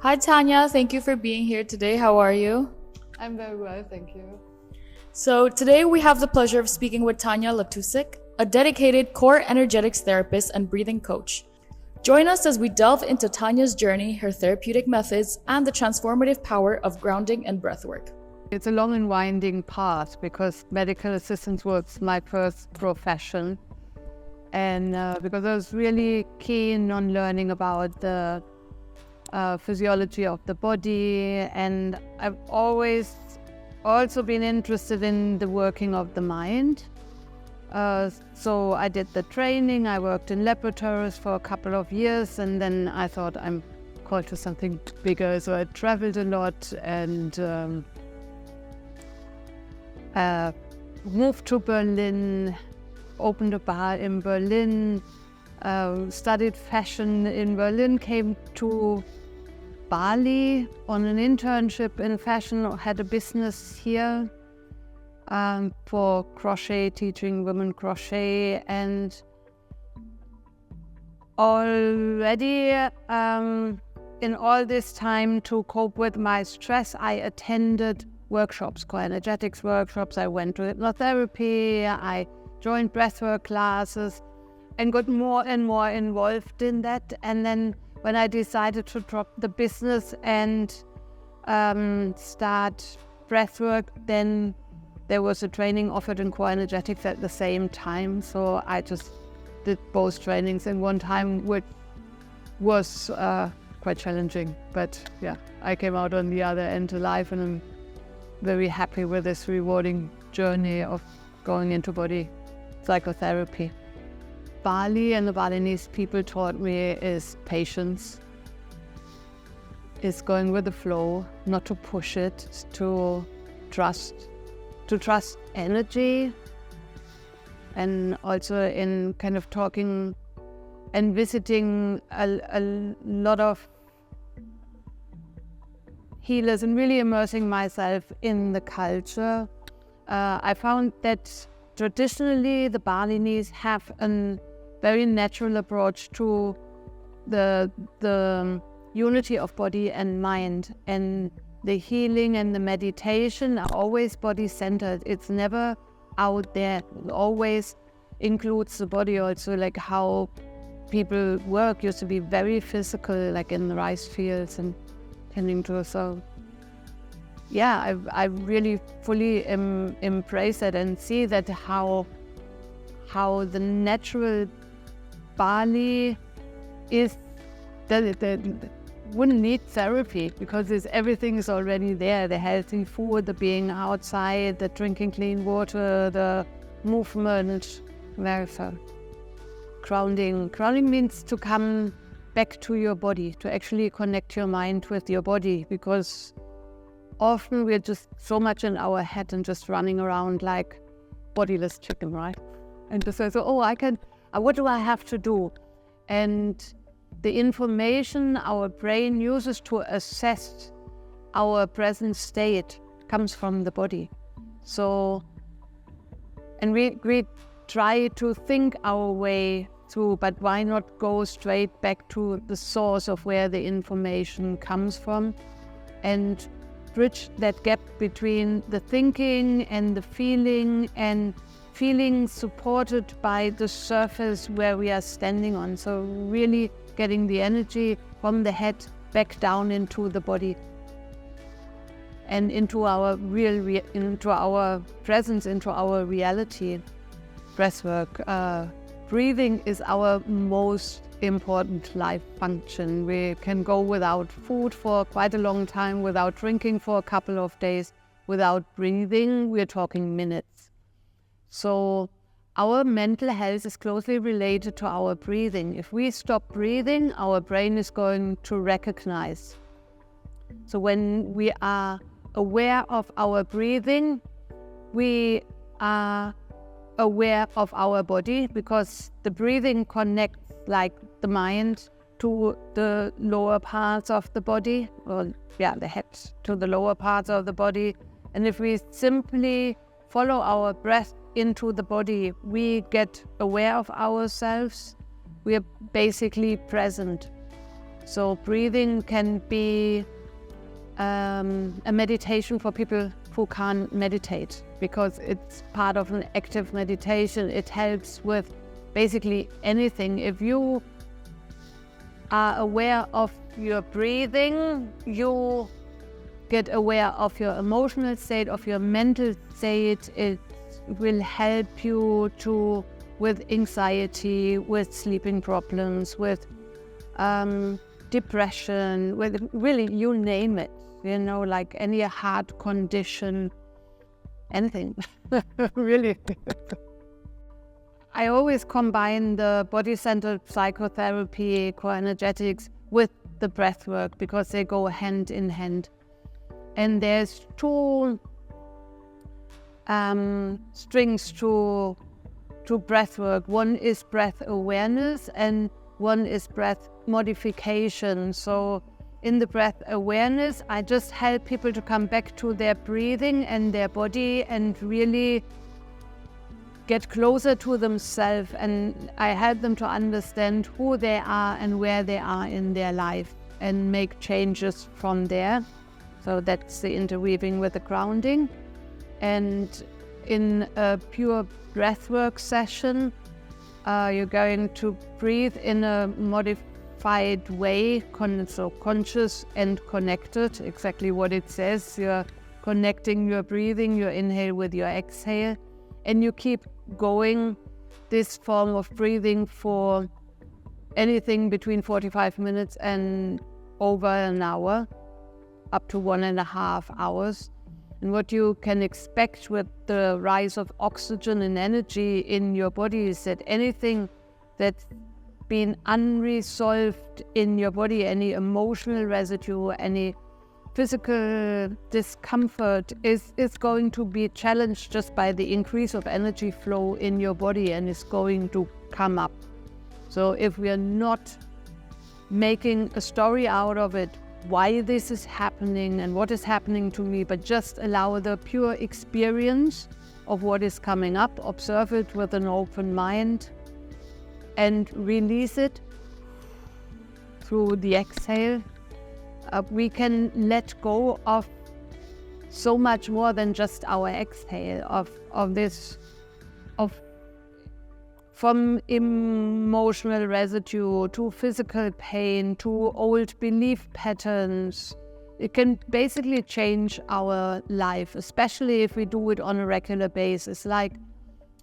Hi, Tanya. Thank you for being here today. How are you? I'm very well, thank you. So, today we have the pleasure of speaking with Tanja Latussek, a dedicated core energetics therapist and breathing coach. Join us as we delve into Tanya's journey, her therapeutic methods, and the transformative power of grounding and breathwork. It's a long and winding path because medical assistant was my first profession. And because I was really keen on learning about the physiology of the body, and I've always also been interested in the working of the mind. So I did the training, I worked in laboratories for a couple of years, and then I thought I'm called to something bigger. So I traveled a lot and moved to Berlin, opened a bar in Berlin, studied fashion in Berlin, came to Bali on an internship in fashion, had a business here for crochet, teaching women crochet, and already in all this time to cope with my stress, I attended workshops, core energetics workshops. I went to hypnotherapy, I joined breathwork classes and got more and more involved in that. And then when I decided to drop the business and start breathwork, then there was a training offered in core energetics at the same time. So I just did both trainings in one time, which was quite challenging. But yeah, I came out on the other end alive, and I'm very happy with this rewarding journey of going into body psychotherapy. Bali and the Balinese people taught me is patience, is going with the flow, not to push it, to trust energy, and also in kind of talking and visiting a lot of healers and really immersing myself in the culture. I found that traditionally the Balinese have a very natural approach to the unity of body and mind, and the healing and the meditation are always body-centered. It's never out there. It always includes the body also, like how people work used to be very physical, like in the rice fields and tending to. So yeah, I really fully embrace it and see that how the natural Bali is that it wouldn't need therapy because everything is already there. The healthy food, the being outside, the drinking clean water, the movement, very fun. Grounding means to come back to your body, to actually connect your mind with your body, because often we're just so much in our head and just running around like bodiless chicken, right? And just say, what do I have to do? And the information our brain uses to assess our present state comes from the body. So, and we try to think our way through, but why not go straight back to the source of where the information comes from and bridge that gap between the thinking and the feeling, and feeling supported by the surface where we are standing on. So really getting the energy from the head back down into the body and into our into our presence, into our reality. Breathwork, breathing is our most important life function. We can go without food for quite a long time, without drinking for a couple of days. Without breathing, we're talking minutes. So our mental health is closely related to our breathing. If we stop breathing, our brain is going to recognize. So when we are aware of our breathing, we are aware of our body, because the breathing connects like the mind to the lower parts of the body, or the head to the lower parts of the body. And if we simply follow our breath into the body, we get aware of ourselves. We are basically present. So breathing can be a meditation for people who can't meditate, because it's part of an active meditation. It helps with basically anything. If you are aware of your breathing, you get aware of your emotional state, of your mental state. It will help you with anxiety, with sleeping problems, with depression, with really, you name it, like any heart condition, anything, really. I always combine the body-centered psychotherapy, core energetics, with the breath work, because they go hand in hand. And there's two strings to breath work. One is breath awareness and one is breath modification. So in the breath awareness, I just help people to come back to their breathing and their body and really get closer to themselves, and I help them to understand who they are and where they are in their life and make changes from there. So that's the interweaving with the grounding. And in a pure breathwork session, you're going to breathe in a modified way, so conscious and connected, exactly what it says. You're connecting your breathing, your inhale with your exhale, and you keep going this form of breathing for anything between 45 minutes and over an hour, up to 1.5 hours. And what you can expect with the rise of oxygen and energy in your body is that anything that's been unresolved in your body, any emotional residue, any physical discomfort is going to be challenged just by the increase of energy flow in your body, and is going to come up. So if we are not making a story out of it, why this is happening and what is happening to me, but just allow the pure experience of what is coming up, observe it with an open mind and release it through the exhale, we can let go of so much more than just our exhale, from emotional residue to physical pain to old belief patterns. It can basically change our life, especially if we do it on a regular basis, like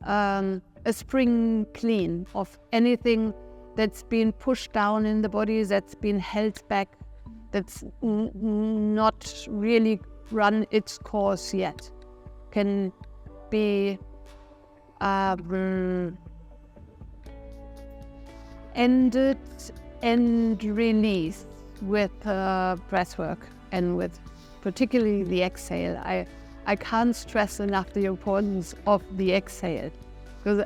a spring clean of anything that's been pushed down in the body, that's been held back, that's not really run its course yet, can be ended and released with breath work and with particularly the exhale. I can't stress enough the importance of the exhale, because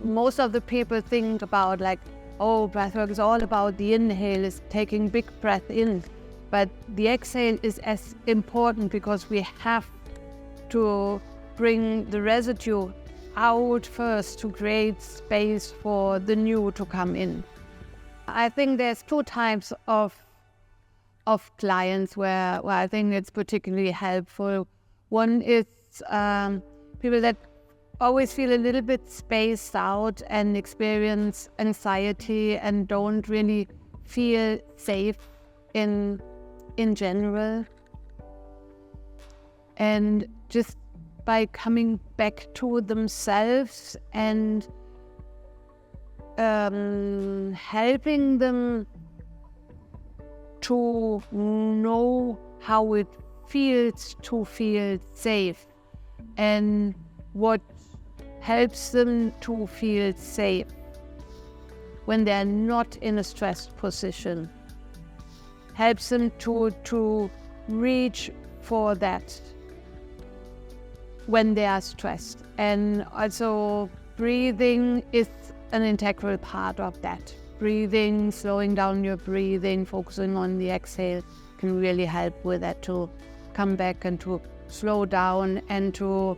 most of the people think about breath work is all about the inhale, is taking big breath in. But the exhale is as important, because we have to bring the residue out first to create space for the new to come in. I think there's two types of clients where I think it's particularly helpful. One is people that always feel a little bit spaced out and experience anxiety and don't really feel safe in general. And just by coming back to themselves and helping them to know how it feels to feel safe and what helps them to feel safe when they're not in a stressed position, helps them to reach for that when they are stressed. And also breathing is an integral part of that. Breathing, slowing down your breathing, focusing on the exhale can really help with that, to come back and to slow down and to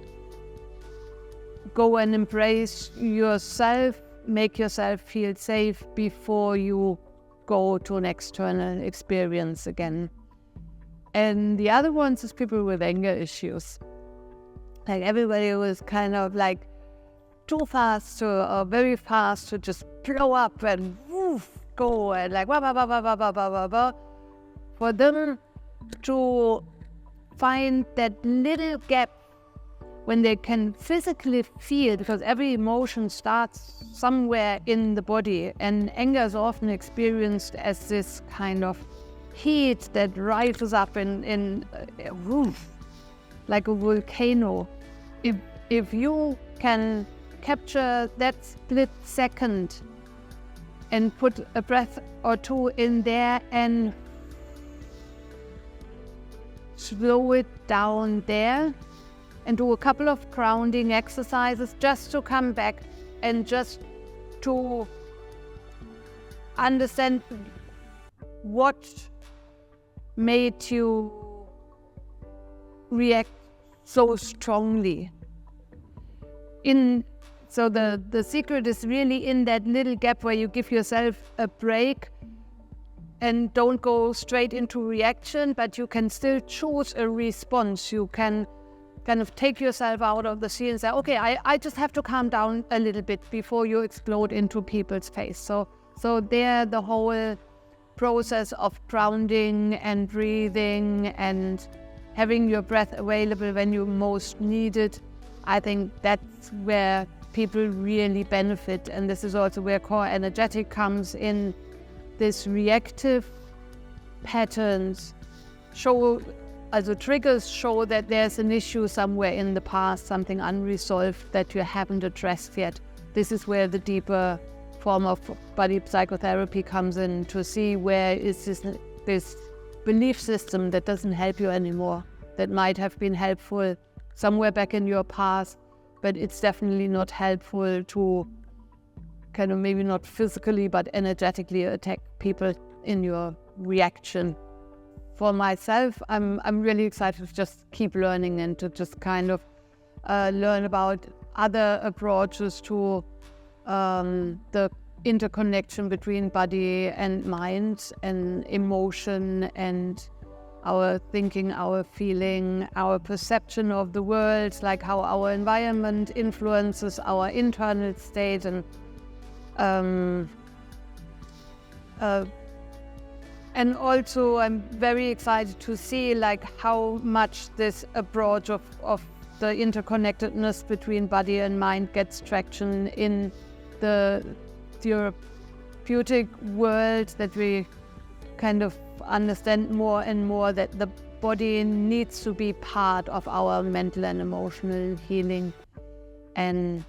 go and embrace yourself, make yourself feel safe before you go to an external experience again. And the other ones is people with anger issues. Like everybody was kind of like too fast or very fast to just blow up and woof, go and like blah, blah, blah, blah, blah, blah, blah, blah. For them to find that little gap when they can physically feel, because every emotion starts somewhere in the body, and anger is often experienced as this kind of heat that rises up in a roof, like a volcano. If you can capture that split second and put a breath or two in there and slow it down there and do a couple of grounding exercises just to come back and just to understand what made you react so strongly. So the secret is really in that little gap where you give yourself a break and don't go straight into reaction, but you can still choose a response. You can kind of take yourself out of the scene and say, okay, I just have to calm down a little bit before you explode into people's face. So there, the whole process of grounding and breathing and having your breath available when you most need it, I think that's where people really benefit. And this is also where core energetic comes in. This reactive patterns triggers show that there's an issue somewhere in the past, something unresolved that you haven't addressed yet. This is where the deeper form of body psychotherapy comes in, to see where is this belief system that doesn't help you anymore, that might have been helpful somewhere back in your past, but it's definitely not helpful to kind of maybe not physically but energetically attack people in your reaction. For myself, I'm really excited to just keep learning and to just kind of learn about other approaches to the interconnection between body and mind and emotion and our thinking, our feeling, our perception of the world, like how our environment influences our internal state. And also I'm very excited to see like how much this approach of the interconnectedness between body and mind gets traction in the therapeutic world, that we kind of understand more and more that the body needs to be part of our mental and emotional healing. And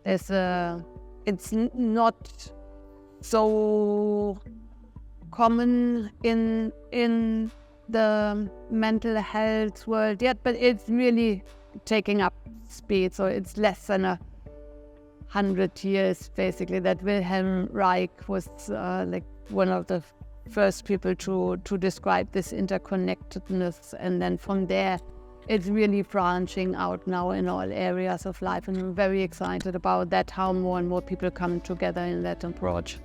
it's not so common in the mental health world yet, but it's really taking up speed. So it's less than 100 years basically that Wilhelm Reich was like one of the first people to describe this interconnectedness, and then from there it's really branching out now in all areas of life, and I'm very excited about that, how more and more people come together in that approach.